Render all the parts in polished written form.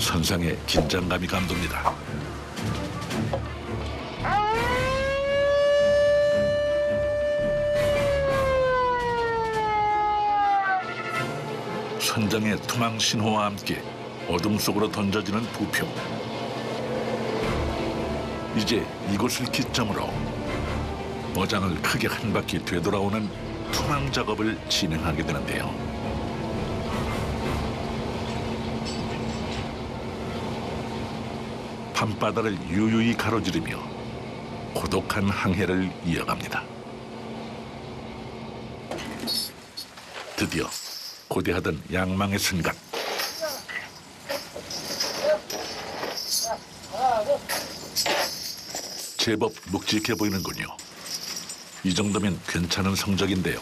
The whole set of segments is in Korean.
선상에 긴장감이 감돕니다. 선장의 투망 신호와 함께 어둠 속으로 던져지는 부표. 이제 이곳을 기점으로 어장을 크게 한 바퀴 되돌아오는 투망 작업을 진행하게 되는데요. 밤바다를 유유히 가로지르며 고독한 항해를 이어갑니다. 드디어 고대하던 양망의 순간. 제법 묵직해 보이는군요. 이 정도면 괜찮은 성적인데요.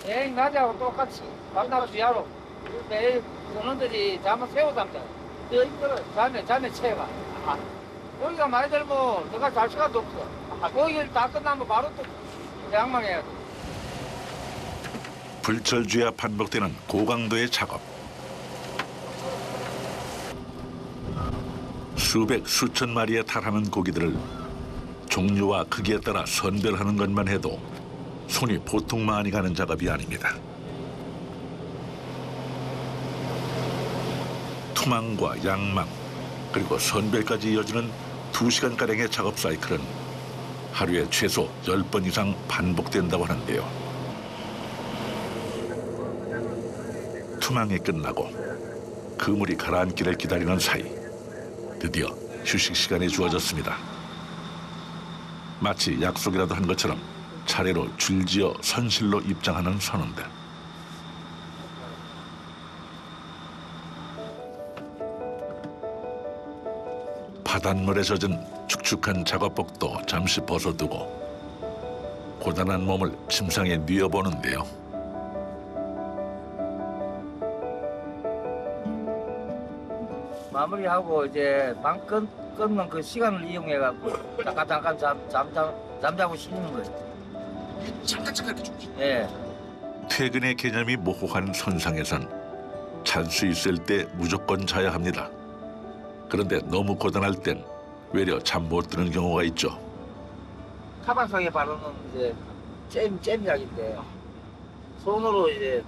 예, 낮하고 똑같이 밤낮 주야로 매일 선원들이 잠을 새우 담자. 더 힘들어. 잠에 채봐. 고기가 많이 들면 너가 잘 시간도 없어. 고기를 다 끝나면 바로 또 양망해야 돼. 불철주야 반복되는 고강도의 작업. 수백 수천 마리에 달하는 고기들을 종류와 크기에 따라 선별하는 것만 해도 손이 보통 많이 가는 작업이 아닙니다. 투망과 양망 그리고 선별까지 이어지는 2시간가량의 작업 사이클은 하루에 최소 10번 이상 반복된다고 하는데요. 투망이 끝나고 그물이 가라앉기를 기다리는 사이 드디어 휴식 시간이 주어졌습니다. 마치 약속이라도 한 것처럼 차례로 줄지어 선실로 입장하는 선원들. 바닷물에 젖은 축축한 작업복도 잠시 벗어두고 고단한 몸을 침상에 뉘어보는데요. 마무리하고 이제 방 끊는 그 시간을 이용해갖고 잠깐 잠자고 쉬는 거예요. 잠깐 이렇게 주무시. 예. 퇴근의 개념이 모호한 선상에선 잘 수 있을 때 무조건 자야 합니다. 그런데 너무 고단할 땐 외려 잠 못 드는 경우가 있죠. 카방성에 바르는 이제 잼약인데 손으로 이제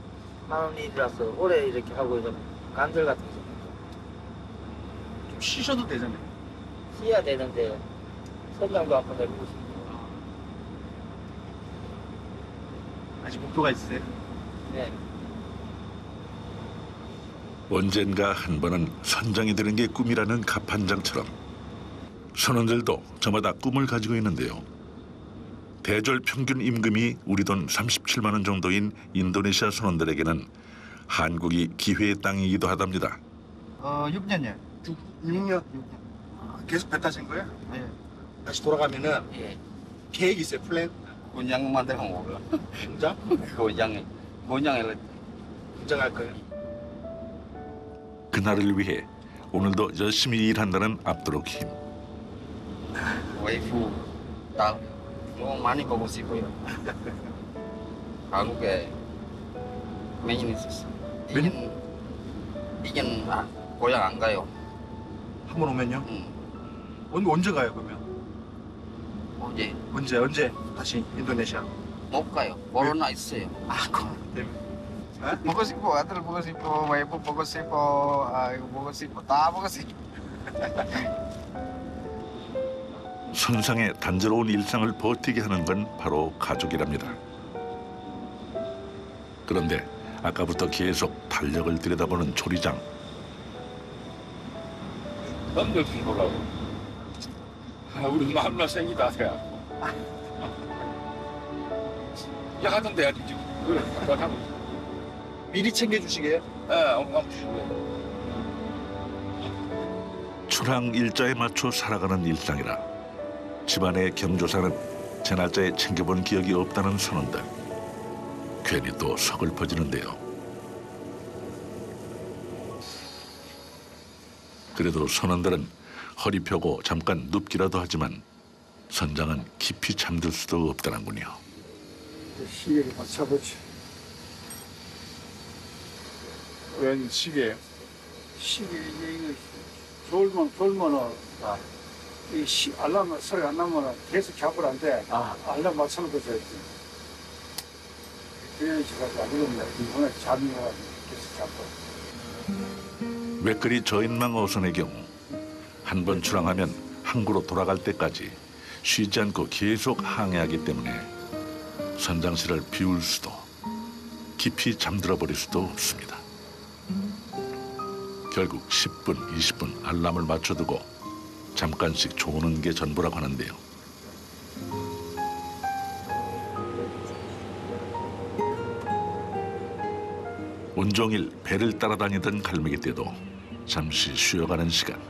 하는 일이라서 오래 이렇게 하고 이제 관절 같은 거 좀 쉬셔도 되잖아요. 쉬어야 되는데 선장도 한번 해보고 싶어요. 아직 목표가 있으세요? 네. 언젠가 한 번은 선장이 되는 게 꿈이라는 갑판장처럼 선원들도 저마다 꿈을 가지고 있는데요. 대졸 평균 임금이 우리 돈 37만 원 정도인 인도네시아 선원들에게는 한국이 기회의 땅이기도 하답니다. 6년이요. 6년. 계속 배 타신 거예요? 네. 다시 돌아가면은 예. 계획 있어요, 플랜? 군장 만들어 먹어. 공장? 군장을 공장할 거예요. 그날을 위해 오늘도 열심히 일한다는 압도록 힘. 와이프 딸 너무 많이 보고 싶어요. 한국에 매년 있었어. 이젠 고향 안 가요. 한 번 오면요? 응. 언제 가요, 그러면? 어제 언제 다시 인도네시아? 못 가요. 코로나 있어요. 코로나 때문에. 보고 싶어. 아들 보고 싶어. 와이프 보고 싶어. 이거 보고 싶어. 다 보고 싶어. 선상의 단조로운 일상을 버티게 하는 건 바로 가족이랍니다. 그런데 아까부터 계속 달력을 들여다보는 조리장. 덤벼 주라고. 우리 마음나 생기다 돼. 야 하던데 해야지 지금. 그래, 하고. 미리 챙겨주시게요? 엉망 주시고. 출항 일자에 맞춰 살아가는 일상이라 집안의 경조사는 제 날짜에 챙겨본 기억이 없다는 선원들. 괜히 또 서글퍼지는데요. 그래도 선원들은 허리 펴고 잠깐 눕기라도 하지만 선장은 깊이 잠들 수도 없다는군요. 시계 이거 졸면은 이 알람 소리 안 나면은 계속 잡으면 안 돼. 알람 맞춰놓고 자야지. 그래야 지가 안 이러면 이번에 잠이 와서 계속 잡고. 왜 그리 저인망 어선의 경우 한 번 출항하면 항구로 돌아갈 때까지 쉬지 않고 계속 항해하기 때문에 선장실을 비울 수도 깊이 잠들어 버릴 수도 없습니다. 결국 10분, 20분 알람을 맞춰두고 잠깐씩 조는 게 전부라고 하는데요. 온종일 배를 따라다니던 갈매기 떼도 잠시 쉬어가는 시간.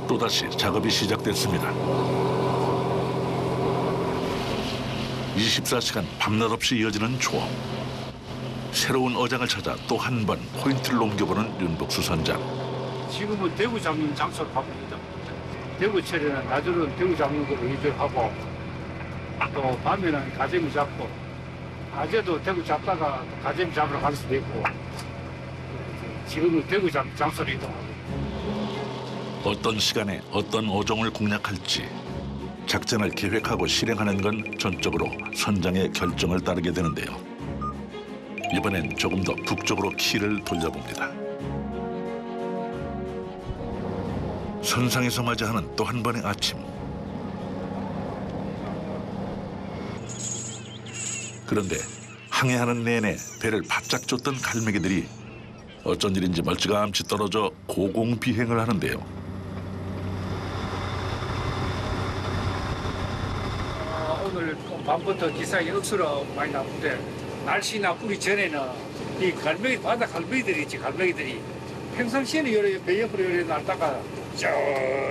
또다시 작업이 시작됐습니다. 24시간 밤낮 없이 이어지는 조업. 새로운 어장을 찾아 또 한 번 포인트를 옮겨보는 윤복수 선장. 지금은 대구 잡는 장소를 바꿉니다. 대구 처리는 낮에는 대구 잡는 걸 위주로 하고 또 밤에는 가재미 잡고 낮에도 대구 잡다가 또 가재미 잡으러 갈 수도 있고 지금은 대구 잡는 장소를 이동하고 어떤 시간에 어떤 어종을 공략할지 작전을 계획하고 실행하는 건 전적으로 선장의 결정을 따르게 되는데요. 이번엔 조금 더 북쪽으로 키를 돌려봅니다. 선상에서 맞이하는 또 한 번의 아침. 그런데 항해하는 내내 배를 바짝 쫓던 갈매기들이 어쩐 일인지 멀찌감치 떨어져 고공비행을 하는데요. 오늘 밤부터 기상이 억수로 많이 나쁜데 날씨 나쁘기 전에는 이 갈매기 바다 갈매기들이 있지 갈매기들이 평상시에는 요래 배 옆으로 요래 날다가 저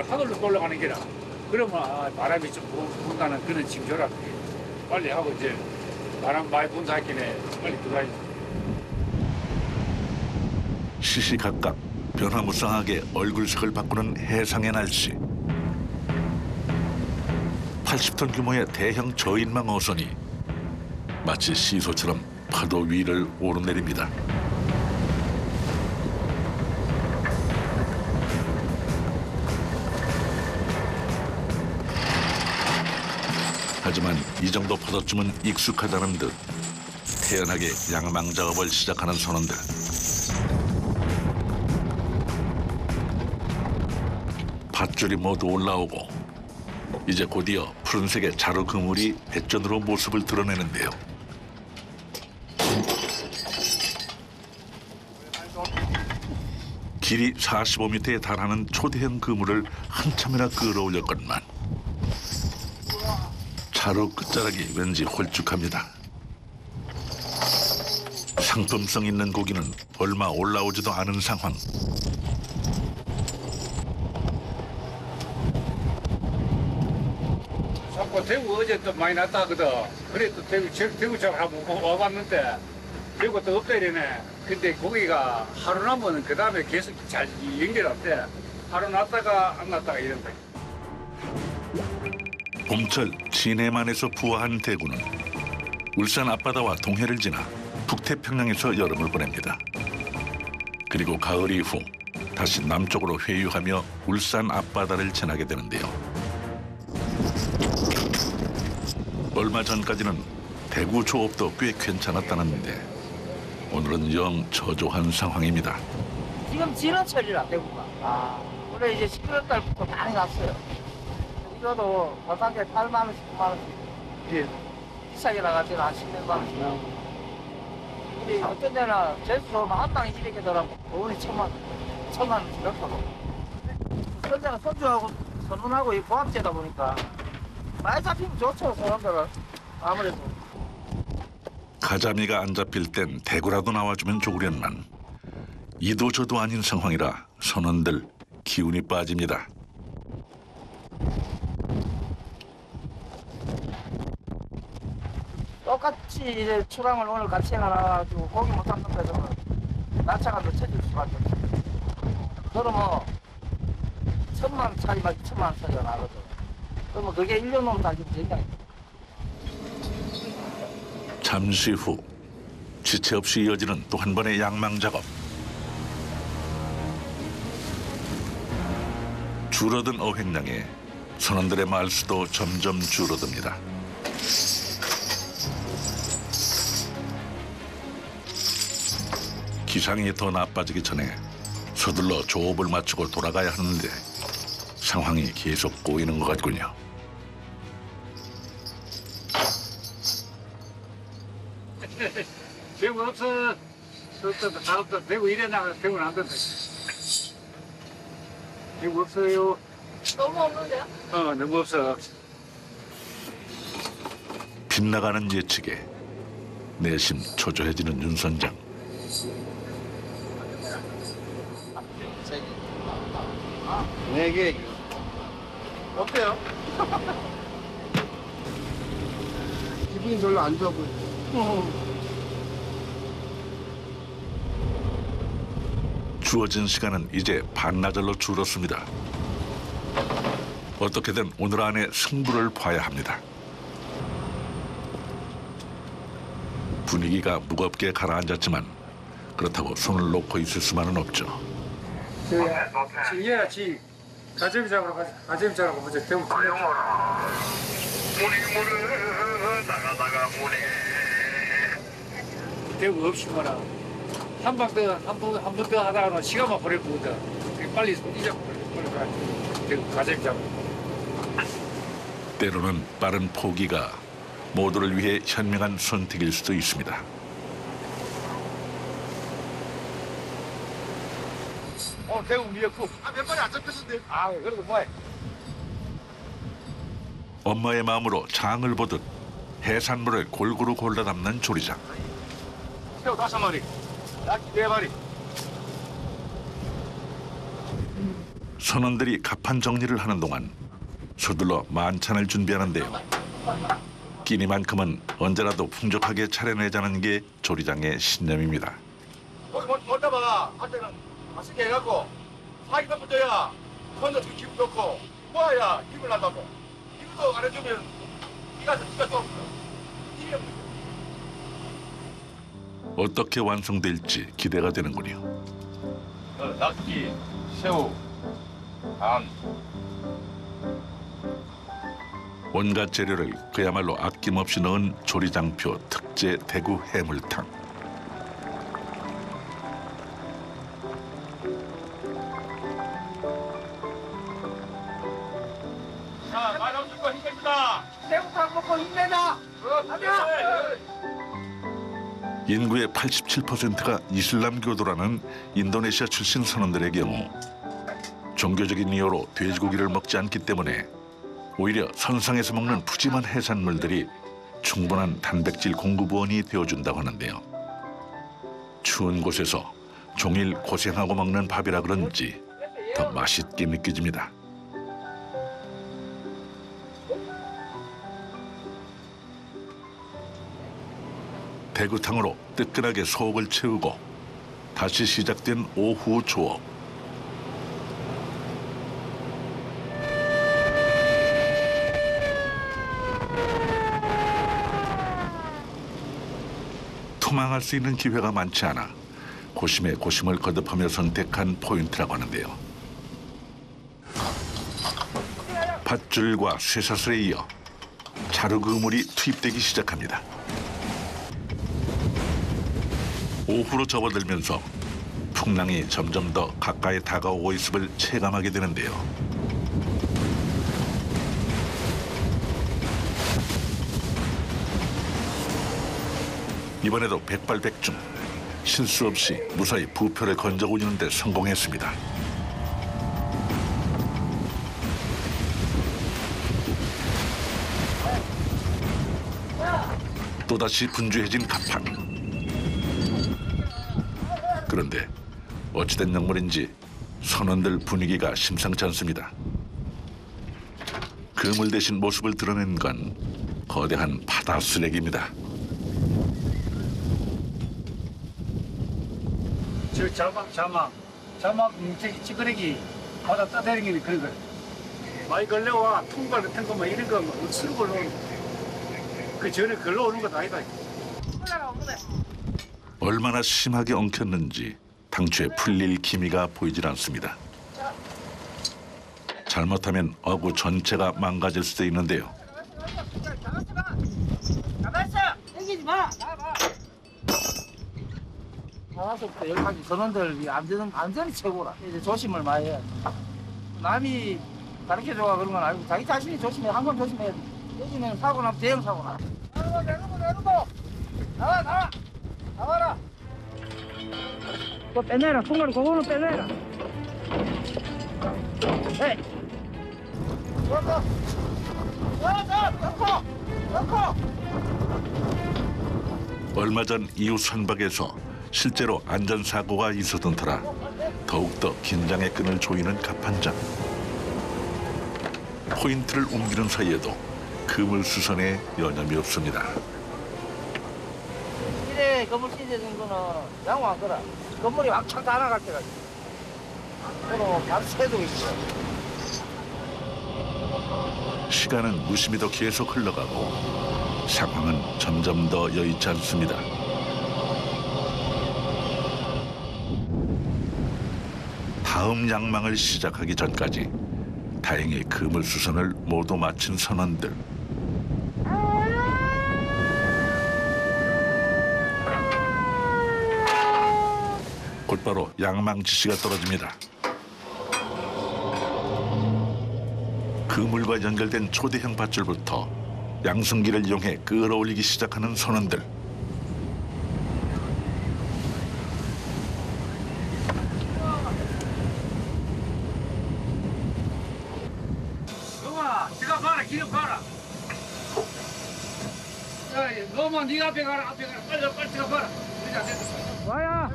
하늘로 올라가는 게라 그러면 바람이 좀 분다는 그런 징조라 빨리 하고 이제 바람 많이 분다 했기에 빨리 들어가야지. 시시각각 변화무쌍하게 얼굴색을 바꾸는 해상의 날씨. 80톤 규모의 대형 저인망 어선이 마치 시소처럼 파도 위를 오르내립니다. 하지만 이 정도 파도쯤은 익숙하다는 듯 태연하게 양망 작업을 시작하는 선원들. 밧줄이 모두 올라오고 이제 곧이어 푸른색의 자루 그물이 배전으로 모습을 드러내는데요. 길이 45m에 달하는 초대형 그물을 한참이나 끌어올렸건만 자루 끝자락이 왠지 홀쭉합니다. 상품성 있는 고기는 얼마 올라오지도 않은 상황. 자꾸 대구 어제 또 많이 났다 하거든. 그래 또 대구 쪽 한번 와봤는데 대구 또 없다 이러네. 근데 고기가 하루 나면 그 다음에 계속 잘 연결할 때 하루 났다가 안 났다가 이런다. 봄철 진해만에서 부화한 대구는 울산 앞바다와 동해를 지나 북태평양에서 여름을 보냅니다. 그리고 가을 이후 다시 남쪽으로 회유하며 울산 앞바다를 지나게 되는데요. 얼마 전까지는 대구 조업도 꽤 괜찮았다는데 오늘은 영 저조한 상황입니다. 지금 진원철이라 대구가. 올해 이제 11월 달부터 많이 났어요. 이거도 버섯에 8만 원씩, 9만 원씩. 비싸게 나가지는 한 10만 원씩 나오고. 근데 어떤 데는 제수소는 한 방에 200개더라고. 돈이 1,000만 원씩 넣고. 현장은 손주하고 선원하고 이 고압제다 보니까 많이 잡히면 좋죠, 사람들은. 아무래도. 가자미가 안 잡힐 땐 대구라도 나와주면 좋으련만 이도 저도 아닌 상황이라 선원들 기운이 빠집니다. 똑같이 이제 출항을 오늘 같이 해놔가지고 고기 못 잡는 데서는 나차가 늦춰질 수밖에 없어요. 그러면 1,000만 차이가 2,000만 차이가 나거든. 그러면 그게 1년 넘으면 다 지금 전량이에요. 잠시 후 지체 없이 이어지는 또 한 번의 양망 작업. 줄어든 어획량에 선원들의 말수도 점점 줄어듭니다. 기상이 더 나빠지기 전에 서둘러 조업을 마치고 돌아가야 하는데 상황이 계속 꼬이는 것 같군요. 배우 없어. 사람들 배우 이래 나가 배우는 안 된다. 배우 없어요. 너무 없는데요? 너무 없어. 빗나가는 예측에 내심 초조해지는 윤 선장. 네 개. 어때요? 기분이 별로 안 좋아 보여요. 주어진 시간은 이제 반나절로 줄었습니다. 어떻게든 오늘 안에 승부를 봐야 합니다. 분위기가 무겁게 가라앉았지만 그렇다고 손을 놓고 있을 수만은 없죠. 얘야지 가재미 잡으러 가자. 가재미 잡으러 가자. 대구 대구 없이 뭐라 한번 더 하다가는 시간만 버릴 거거든. 빨리 잊어버려. 빨리 가야 대구 가재미 잡으러. 때로는 빠른 포기가 모두를 위해 현명한 선택일 수도 있습니다. 대구 미역국. 몇 마리 안 잡혔는데. 그래도 뭐해. 엄마의 마음으로 장을 보듯 해산물을 골고루 골라 담는 조리장. 새우 5마리. 낙지 4마리. 선원들이 갑판 정리를 하는 동안 서둘러 만찬을 준비하는데요. 끼니만큼은 언제라도 풍족하게 차려내자는 게 조리장의 신념입니다. 거기 못 잡아가. 한테는 맛있게 해갖고 사기만 붙어야 손도 기분 좋고 모아야 힘을 난다고. 이것도 안 해주면 니가 좀 없어. 이게 문제. 어떻게 완성될지 기대가 되는군요. 낙지, 새우, 안. 온갖 재료를 그야말로 아낌없이 넣은 조리장표 특제 대구 해물탕. 자, 말 없을 거 힘냅니다. 새우탕 먹고 힘내자. 인구의 87%가 이슬람교도라는 인도네시아 출신 선원들의 경우 종교적인 이유로 돼지고기를 먹지 않기 때문에 오히려 선상에서 먹는 푸짐한 해산물들이 충분한 단백질 공급원이 되어준다고 하는데요. 추운 곳에서 종일 고생하고 먹는 밥이라 그런지 더 맛있게 느껴집니다. 대구탕으로 뜨끈하게 속을 채우고 다시 시작된 오후 조업. 투망할 수 있는 기회가 많지 않아 고심에 고심을 거듭하며 선택한 포인트라고 하는데요. 밧줄과 쇠사슬에 이어 자루 그물이 투입되기 시작합니다. 오후로 접어들면서 풍랑이 점점 더 가까이 다가오고 있음을 체감하게 되는데요. 이번에도 백발백중 실수 없이 무사히 부표를 건져 올리는 데 성공했습니다. 또다시 분주해진 갑판. 그런데 어찌된 역물인지 선원들 분위기가 심상치 않습니다. 그물 대신 모습을 드러낸 건 거대한 바다 쓰레기입니다. 저 자막 저기 찌그레기 바다 떠다니는 그런 거. 많이 걸려와 통발 같은 거 뭐 이런 거 쓰는 걸로 그 전에 걸러 오는 것도 아니다. 얼마나 심하게 엉켰는지 당초에 풀릴 기미가 보이질 않습니다. 잘못하면 어구 전체가 망가질 수도 있는데요. 가만 있어. 당기지 마. 나와. 나와서부터 여기까지 전원들 안전이 최고라. 이제 조심을 많이 해야 돼. 남이 가르쳐줘가 그런 건 아니고 자기 자신이 조심해. 한 번 조심해야 돼. 조심하면 사고 나면 대형 사고 나. 내놓고. 나와라. 그거 빼내라. 통과를 그거는 빼내라. 에이. 넣고. 얼마 전 이웃 선박에서 실제로 안전사고가 있었던 터라 더욱더 긴장의 끈을 조이는 갑판장. 포인트를 옮기는 사이에도 그물수선에 여념이 없습니다. 이래 건물 시대된 거는 양호한 거라. 건물이 왕창 다 나갈 때가 있어. 그럼 밤새도 있어. 시간은 무심히 더 계속 흘러가고 상황은 점점 더 여의치 않습니다. 다음 양망을 시작하기 전까지 다행히 그물수선을 모두 마친 선원들. 곧바로 양망 지시가 떨어집니다. 그물과 연결된 초대형 밧줄부터 양승기를 이용해 끌어올리기 시작하는 선원들. 영아, 네가 봐라, 기름 봐라. 야, 너만 네가 앞에 가라. 빨리 들어 봐라. 그러지 않겠어. 와야.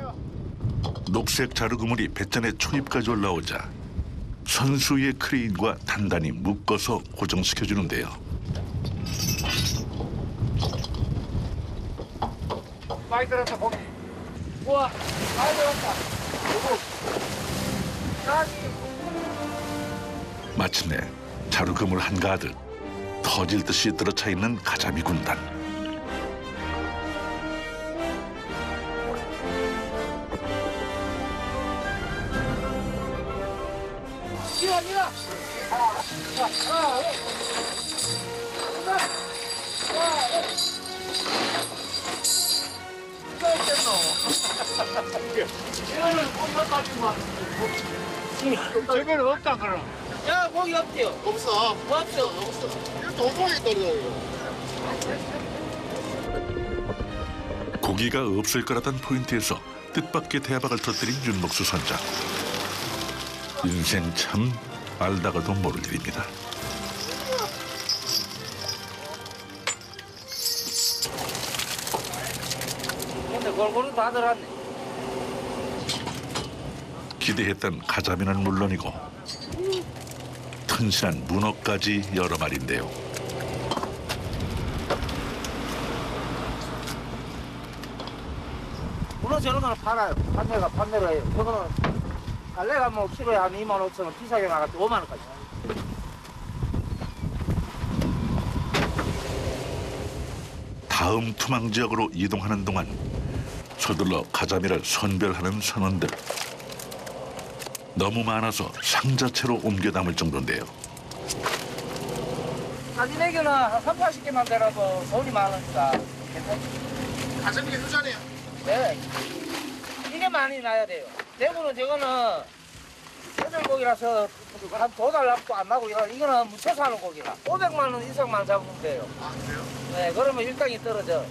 녹색 자루 그물이 배전의 초입까지 올라오자 선수 위의 크레인과 단단히 묶어서 고정시켜주는데요. 많이 들었다, 거기. 우와. 많이 들었다. 마침내 자루 그물 한가득 터질 듯이 들어차 있는 가자미 군단. 기라. 저거는 없다, 그럼. 야, 거기 없대요. 없어. 없어. 이거 도저히 떨어져요. 고기가 없을 거라던 포인트에서 뜻밖의 대박을 터뜨린 윤목수 선장. 인생 참 알다가도 모를 일입니다. 근데 골고루 다 들어왔네. 기대했던 가자미는 물론이고 튼실한 문어까지 여러 마리인데요. 문어 저런 거는 팔아요. 판매가 해요. 저거는 달래가 뭐 키로에 한 25,000원 비싸게 나갈 때 5만 원까지. 다음 투망 지역으로 이동하는 동안 서둘러 가자미를 선별하는 선원들. 너무 많아서 상자채로 옮겨 담을 정도인데요. 가지내기는 한 30-40개만 되라도 돈이 많으니까 괜찮지. 가자미가 효자네요. 네. 이게 많이 나야 돼요. 대부분 저거는 해물고기라서 한 2달 납도 안 나고 이거는 묻혀서 하는 고기라 500만 원 이상만 잡으면 돼요. 아, 그래요? 네, 그러면 일당이 떨어져.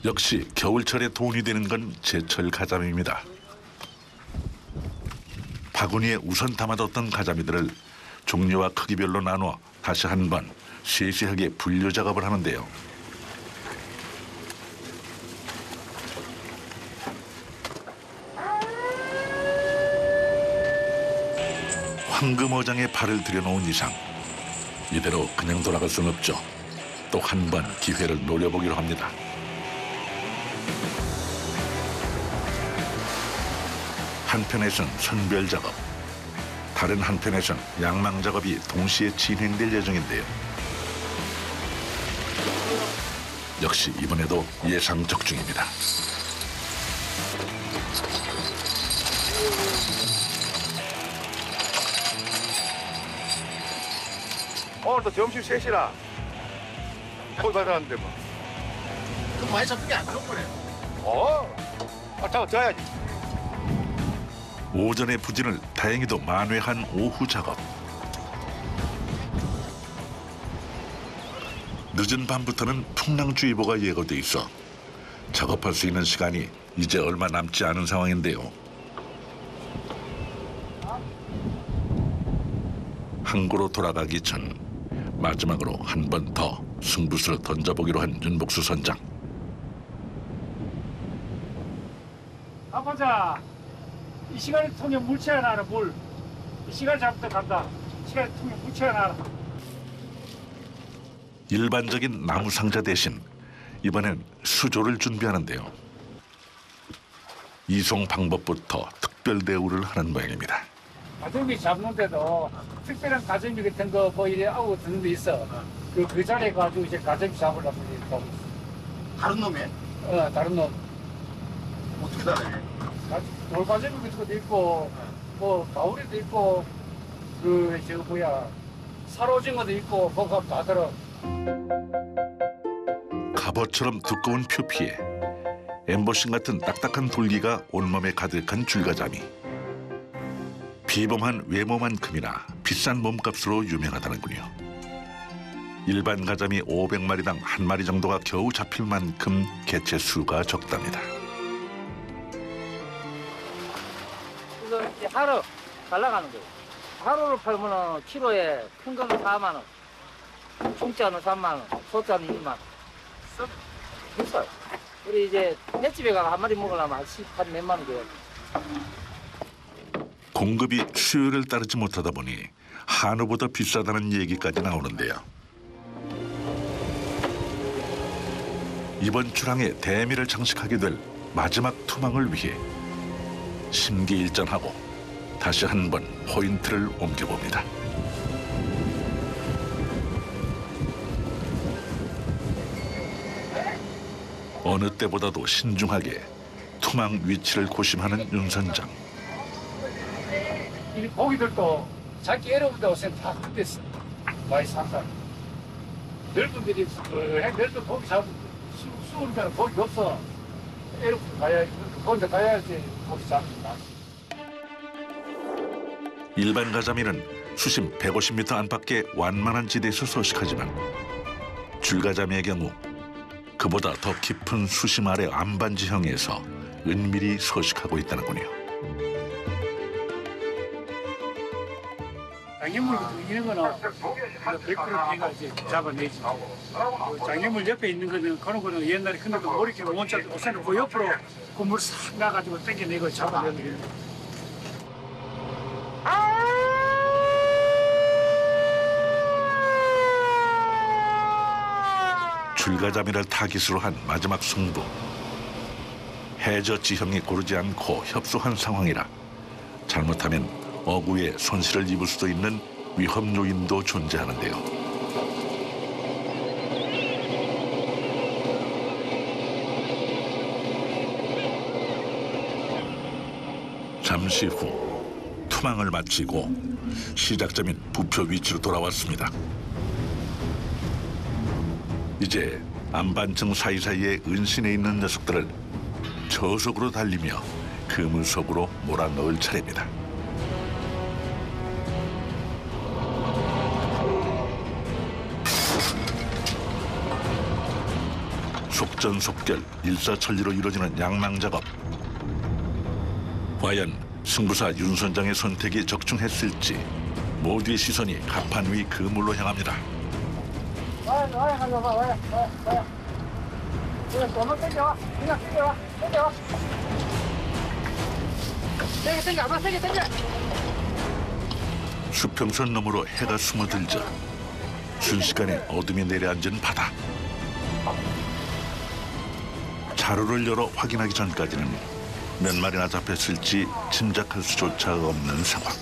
역시 겨울철에 돈이 되는 건 제철 가자미입니다. 바구니에 우선 담아뒀던 가자미들을 종류와 크기별로 나눠 다시 한 번 세세하게 분류 작업을 하는데요. 황금어장에 발을 들여놓은 이상 이대로 그냥 돌아갈 수는 없죠. 또 한 번 기회를 노려보기로 합니다. 한편에선 선별 작업, 다른 한편에선 양망 작업이 동시에 진행될 예정인데요. 역시 이번에도 예상 적중입니다. 오늘도 점심 3시라 거기 받았는데 뭐. 그 많이 잡는 게 안 좋은 거네. 잡아야지. 오전의 부진을 다행히도 만회한 오후 작업. 늦은 밤부터는 풍랑주의보가 예고돼 있어 작업할 수 있는 시간이 이제 얼마 남지 않은 상황인데요. 항구로 돌아가기 전 마지막으로 한 번 더 승부수를 던져보기로 한 윤복수 선장. 가보자. 이 시간에 통에 물 채워놔라, 물. 이 시간 잡부터 간다. 이 시간에 통에 물 채워놔라. 일반적인 나무 상자 대신 이번엔 수조를 준비하는데요. 이송 방법부터 특별 대우를 하는 모양입니다. 가재미 잡는데도 특별한 가재미 같은 거 뭐 이래 아우 드는 데 있어. 그 자리에 가지고 이제 가재미 잡으려고 이렇게 가고 있어. 다른 놈에 다른 놈. 어떻게 다르게? 돌가재미 같은 것도 있고, 뭐 가오리도 있고, 그 저거 뭐야 살오징어도 있고, 그거 다 들어. 갑옷처럼 두꺼운 표피에 엠보싱 같은 딱딱한 돌기가 온몸에 가득한 줄가자미. 비범한 외모만큼이나 비싼 몸값으로 유명하다는군요. 일반 가자미 500마리당 한 마리 정도가 겨우 잡힐 만큼 개체 수가 적답니다. 그래서 이제 하루 날라가는 거예요. 하루를 팔면은 키로에 큰 거는 4만 원, 중짜는 3만 원, 소짜는 2만 원. 비싸요. 우리 이제 횟집에 가서 한 마리 먹으려면 한 몇만 원 줘요. 공급이 수요를 따르지 못하다 보니 한우보다 비싸다는 얘기까지 나오는데요. 이번 출항에 대미를 장식하게 될 마지막 투망을 위해 심기일전하고 다시 한번 포인트를 옮겨봅니다. 어느 때보다도 신중하게 투망 위치를 고심하는 윤 선장. 이 고기들도 자기 애로부터 오면 다 끝냈어. 많이 산다. 넓은 데이 넓은 고기 잡으면 수은 데는 고기 없어. 애로부터 가야지. 거기서 가야지 고기 잡는다. 일반 가자미는 수심 150m 안팎의 완만한 지대에서 서식하지만 줄가자미의 경우 그보다 더 깊은 수심 아래 안반지형에서 은밀히 서식하고 있다는군요. 장애물 이런 거는 100% 내가 이제 잡아내지. 장애물 옆에 있는 그런 거는 옛날에 근데도 머리끼리 원자 오세는 그 옆으로 그 물 싹 나가지고 당겨내고 잡아내는 게. 줄가자미를 타깃으로 한 마지막 승부. 해저 지형이 고르지 않고 협소한 상황이라 잘못하면 어구에 손실을 입을 수도 있는 위험 요인도 존재하는데요. 잠시 후 투망을 마치고 시작점인 부표 위치로 돌아왔습니다. 이제 안반층 사이사이에 은신해 있는 녀석들을 저속으로 달리며 그물 속으로 몰아넣을 차례입니다. 속전속결 일사천리로 이루어지는 양망 작업. 과연 승부사 윤 선장의 선택이 적중했을지 모두의 시선이 갑판 위 그물로 향합니다. 와야 가져와 와야. 그냥 너무 땡겨와. 그냥 땡겨와. 땡겨 아빠 땡겨. 수평선 너머로 해가 숨어들자 순식간에 어둠이 내려앉은 바다. 자루를 열어 확인하기 전까지는 몇 마리나 잡혔을지 짐작할 수조차 없는 상황.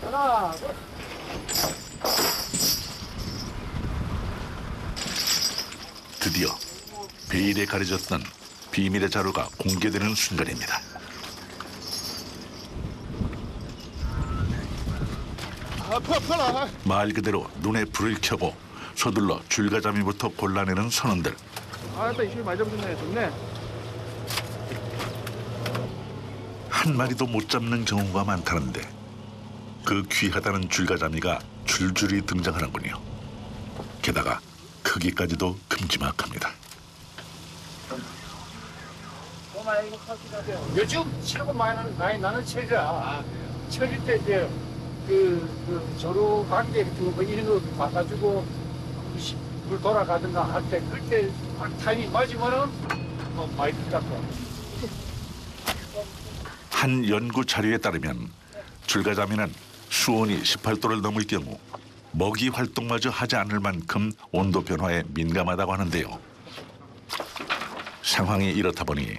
하나, 둘. 드디어 베일에 가려졌던 비밀의 자루가 공개되는 순간입니다. 말 그대로 눈에 불을 켜고 서둘러 줄가자미부터 골라내는 선원들. 아따 이실 많이 잡혔네. 좋네. 한 마리도 못 잡는 경우가 많다는데 그 귀하다는 줄가자미가 줄줄이 등장하는군요. 게다가 크기까지도 큼지막합니다. 요즘 최고 많이 나는 철이라 철일 때 이제 그 조루 관계 뭐 이런 거 바꿔주고 물 돌아가든가 할 때 그때 타이밍 맞으면은 많이 들어갔고. 한 연구 자료에 따르면 줄가자미는 수온이 18도를 넘을 경우 먹이 활동마저 하지 않을 만큼 온도 변화에 민감하다고 하는데요. 상황이 이렇다 보니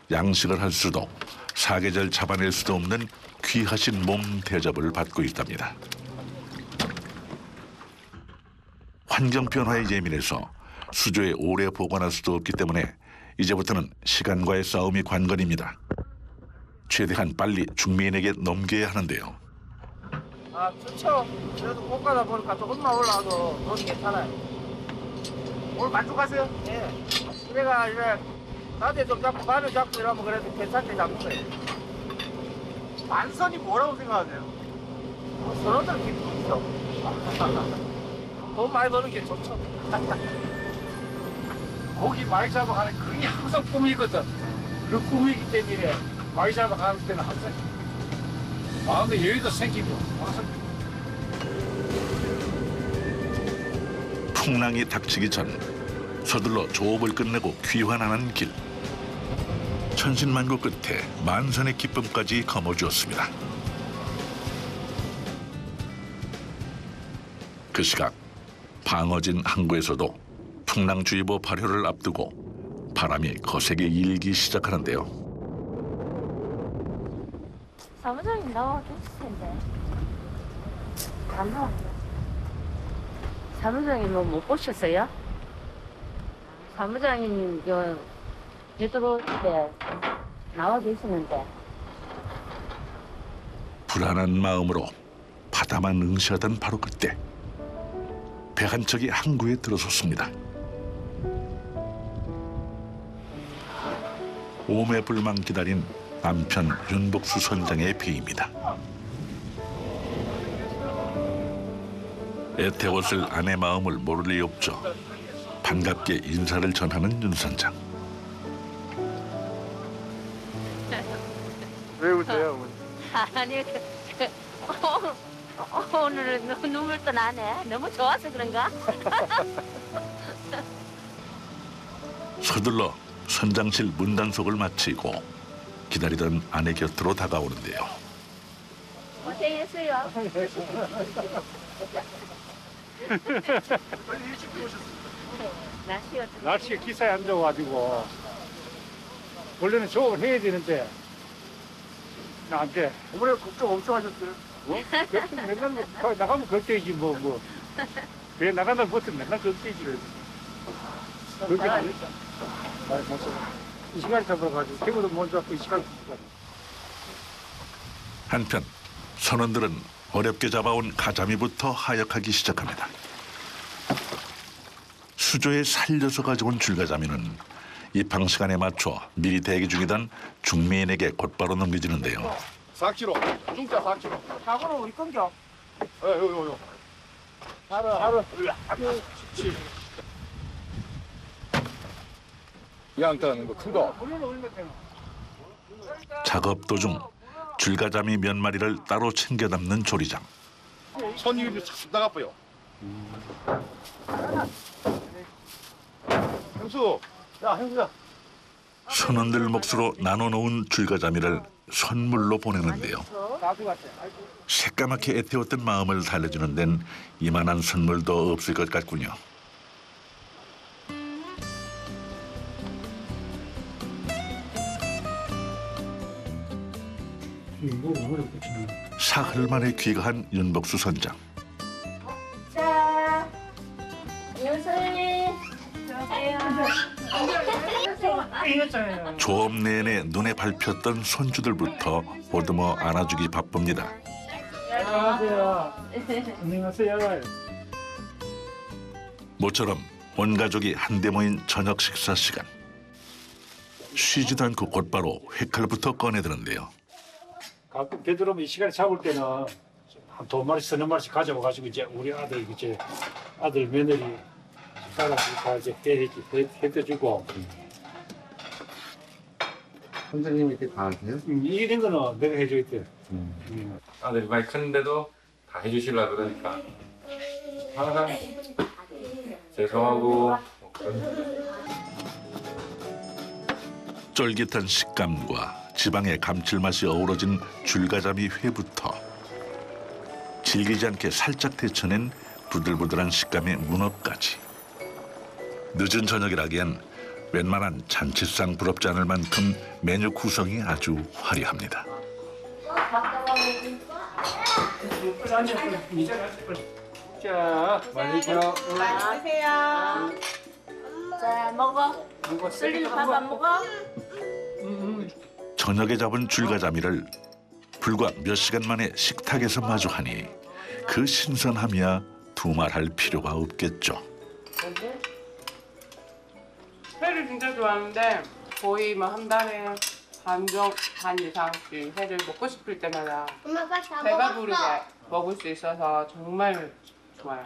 양식을 할 수도 사계절 잡아낼 수도 없는 귀하신 몸 대접을 받고 있답니다. 환경 변화에 예민해서 수조에 오래 보관할 수도 없기 때문에 이제부터는 시간과의 싸움이 관건입니다. 최대한 빨리 중매인에게 넘겨야 하는데요. 아 좋죠. 그래도 고가다 보니까 조금만 올라와도 돈이 괜찮아요. 오늘 만족하세요? 예. 그래가 이제 낮에 좀 잡고 밤에 잡고 이러면 그래도 괜찮게 잡는 거예요. 만선이 뭐라고 생각하세요? 서로들 기쁘죠. 돈 많이 버는 게 좋죠. 고기 많이 잡아가는 그게 항상 꿈이거든. 그 꿈이기 때문에 많이 잡아가는 때는 항상 마음의 여유도 생기고 항상 풍랑이 닥치기 전 서둘러 조업을 끝내고 귀환하는 길. 천신만고 끝에 만선의 기쁨까지 거머쥐었습니다. 그 시각 방어진 항구에서도 풍랑주의보 발효를 앞두고 바람이 거세게 일기 시작하는데요. 사무장님 나와줬을 텐데. 안 나와. 사무장님은 못 보셨어요? 사무장님 되도록 때 나와 계시는데. 불안한 마음으로 바다만 응시하던 바로 그때 배 한 척이 항구에 들어섰습니다. 오매불망 기다린 남편 윤복수 선장의 배입니다. 애태웠을 아내 마음을 모를 리 없죠. 반갑게 인사를 전하는 윤 선장. 왜 웃어요? 아니, 오늘은 눈물도 나네. 너무 좋아서 그런가? 서둘러 선장실 문단속을 마치고 기다리던 아내 곁으로 다가오는데요. 고생했어요. 날씨가 기사에 안 좋아가지고 원래는 조업을 해야 되는데 나한테 어머니가 걱정 엄청 하셨어요. 걱정 맨날 나가면 걱정이지 뭐. 배 나간다 못하면 맨날 걱정이지. 걱정 안 했다. 이 시간에 잡아가지고 태고도 못 잡고 이 시간에 한편 선원들은 어렵게 잡아온 가자미부터 하역하기 시작합니다. 수조에 살려서 가져온 줄가자미는 입항 시간에 맞춰 미리 대기 중이던 중매인에게 곧바로 넘겨지는데요. 4kg. 중짜 4kg. 사고는 우리 끊겨. 요. 하루. 양따는 거 큰 거. 작업 도중 줄가자미 몇 마리를 따로 챙겨 담는 조리장. 손님이 싹 나가버요. 형수. 야, 형수야. 선원들 몫으로 나눠놓은 줄가자미를 선물로 보내는데요. 새까맣게 애태웠던 마음을 달래주는 데는 이만한 선물도 없을 것 같군요. 사흘 만에 귀가한 윤복수 선장. 자, 윤선이. 조업 내내 눈에 밟혔던 손주들부터 보듬어 안아주기 바쁩니다. 안녕하세요. 안녕하세요. 모처럼 온 가족이 한데 모인 저녁 식사 시간. 쉬지도 않고 곧바로 회칼부터 꺼내드는데요. 가끔 되도록이면 이 시간에 잡을 때는 한 2마리씩, 3마리씩 가져와가지고 이제 우리 아들 이제 아들 며느리 사람들 이제 해주고. 선생님이 이렇게 다 하세요? 이런 거는 내가 해줘야 돼. 아들이 많이 큰데도 다 해주시려고 그러니까 항상 죄송하고 뭐 그런. 쫄깃한 식감과 지방의 감칠맛이 어우러진 줄가자미 회부터 질기지 않게 살짝 데쳐낸 부들부들한 식감의 문어까지. 늦은 저녁이라기엔 웬만한 잔치상 부럽지 않을 만큼 메뉴 구성이 아주 화려합니다. 자, 많이 줘. 안녕하세요. 자, 먹어. 쓸리는 밥 안 먹어? 저녁에 잡은 줄가자미를 불과 몇 시간 만에 식탁에서 마주하니 그 신선함이야 두말할 필요가 없겠죠. 회를 진짜 좋아하는데 거의 뭐 한 달에 반 이상씩 회를 먹고 싶을 때마다 엄마가 다 배가 부르게 먹었어. 먹을 수 있어서 정말 좋아요.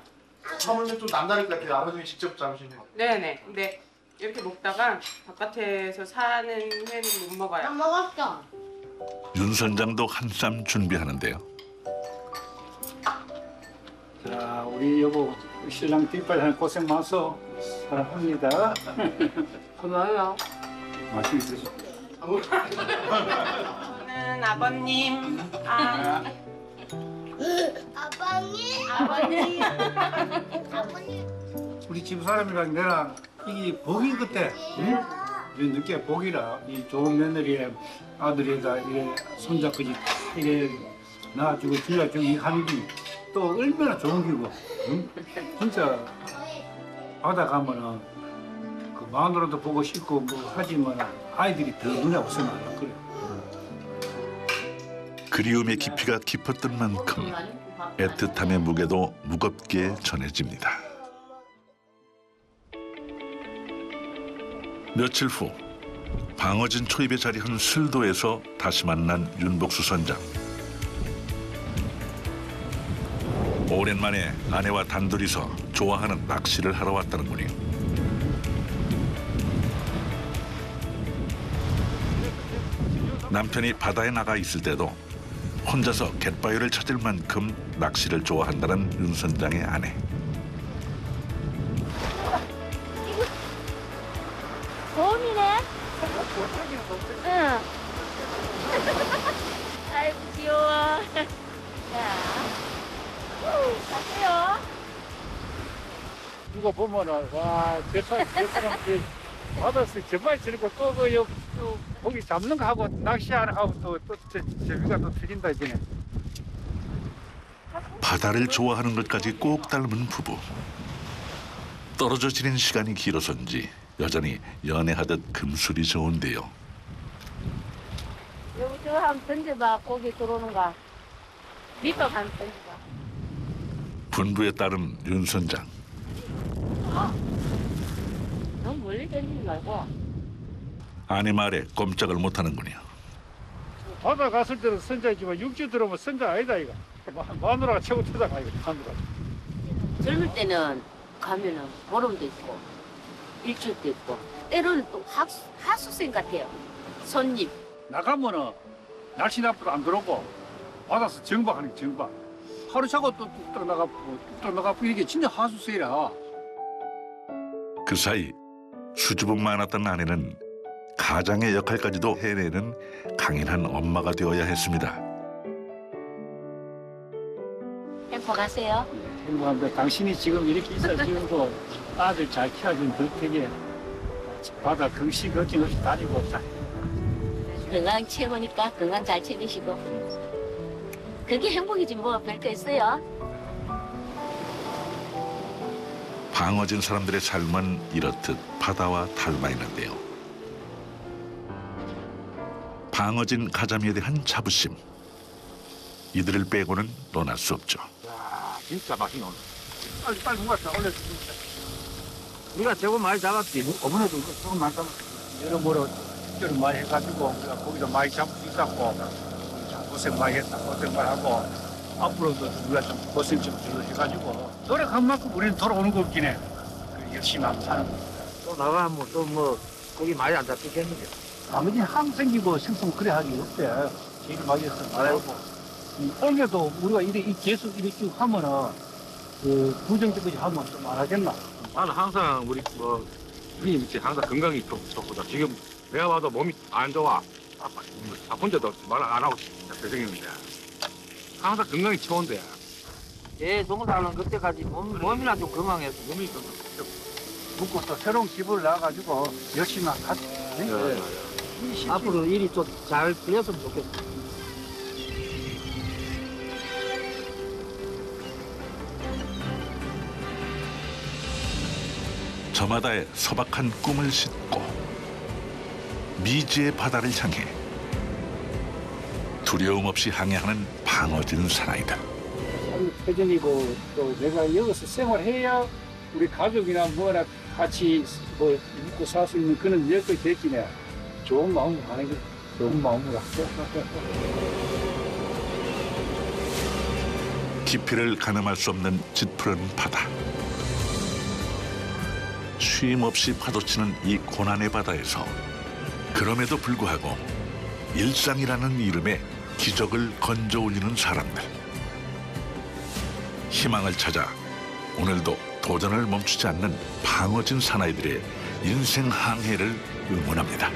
하물며 좀 남다를 것 같아요. 아버님이 직접 잡으시는. 네네. 근데 이렇게 먹다가 바깥에서 사는 회는 못 다 먹어요. 먹었어. 윤 선장도 한쌈 준비하는데요. 자, 우리 여보 신랑 뒷발 고생 많소. 사랑합니다. 고마워요. 맛있게 드시고. 저는 아버님. 아버님. 아버님. 우리 집 사람이랑 내랑 이게 복인 그때 늦게 복이라 이 좋은 며느리의 아들에다 이래 손잡고지 이래 낳아주고 길러주고 이 하는 게 또 얼마나 좋은 기고 응? 진짜 바다 가면은 그 마누라도 보고 싶고 뭐 하지만 아이들이 더 눈에 없으면 안 그래. 그리움의 깊이가 깊었던 만큼 애틋함의 무게도 무겁게 전해집니다. 며칠 후 방어진 초입에 자리한 술도에서 다시 만난 윤복수 선장. 오랜만에 아내와 단둘이서 좋아하는 낚시를 하러 왔다는군요. 남편이 바다에 나가 있을 때도 혼자서 갯바위를 찾을 만큼 낚시를 좋아한다는 윤 선장의 아내. 곰이네? 응. 아이고, 귀여워. 자, 가세요. 누가 보면은 와, 저 사람 바다에서 정말 저렇게 또 고기 잡는 거 하고 낚시하는 거 하고 또 재미가 또 틀린다 이제. 바다를 좋아하는 것까지 꼭 닮은 부부. 떨어져 지낸 시간이 길어서인지 여전히 연애하듯 금술이 좋은데요. 여기 저 한번 던져봐. 고기 들어오는 거. 밑밥 한번 던져봐. 분부에 따른 윤 선장. 너무 멀리 던지지 말고. 아내 말에 꼼짝을 못하는군요. 바다 갔을 때는 선자이지만 육지 들어오면 선자 아니다 이거. 마누라가 최고 최다가 이거 마누라. 젊을 때는 가면은 보름도 있고 일주일도 있고 때로는 또 하수생 같아요. 손님. 나가면은 날씨 나쁘도 안 들어오고 바다에서 정박하는 게 정박. 하루 자고 또 나가고 이게 진짜 하수세라. 그 사이 수줍음 많았던 아내는 가장의 역할까지도 해내는 강인한 엄마가 되어야 했습니다. 행복하세요. 행복한데 당신이 지금 이렇게 있어 지금도 아들 잘 키워준 덕택에 바다 긍시 걱정 없이 다니고 건강 최고니까 건강 잘 챙기시고. 그게 행복이지 뭐 별거 있어요. 방어진 사람들의 삶은 이렇듯 바다와 닮아 있는데요. 방어진 가자미에 대한 자부심, 이들을 빼고는 논할 수 없죠. 야, 진짜 맛있네. 빨리 누가 올려. 우리가 제법 많이 잡았지. 어머니도 이거 조금 많이 잡았어. 여러모로 특별히 많이 해가지고 우리가 고기도 많이 잡을 수 있었고 참 고생 많이 했다. 고생 많이 하고 앞으로도 우리가 좀 고생 좀 더 해가지고 노력한 만큼 우리는 돌아오는 거 없긴 해. 열심히 하면 사는 거. 또 나가면 또 뭐 고기 많이 안 잡히겠는데. 나머지 항 생기고 생성 그래 하기 없대. 제일 많이 했어. 말하고. 올해도 우리가 이래 계속 이렇게 쭉 하면은 그 부정적까지 하면 좀 안 하겠나? 나는 항상 우리 형님 있지 항상 건강이 좋거든. 지금 내가 봐도 몸이 안 좋아. 나 혼자도 말 안 하고 진짜 고생했는데 항상 건강이 좋은데. 예, 동사는 그때까지 몸이나 좀 건강해서 몸이 좀. 묻고 또 새로운 기부를 나와가지고 열심히 하지. 앞으로 일이 좀 잘 풀렸으면 좋겠어. 저마다의 소박한 꿈을 싣고 미지의 바다를 향해 두려움 없이 항해하는 방어진 사나이들. 회전이고 또 내가 여기서 생활해야 우리 가족이나 뭐나 같이 뭐 묵고 살 수 있는 그런 여건이 됐긴 해. 좋은 마음으로 가는 게 좋은 마음으로 할게. 깊이를 가늠할 수 없는 짙푸른 바다. 쉼 없이 파도치는 이 고난의 바다에서 그럼에도 불구하고 일상이라는 이름의 기적을 건져 올리는 사람들. 희망을 찾아 오늘도 도전을 멈추지 않는 방어진 사나이들의 인생 항해를 응원합니다.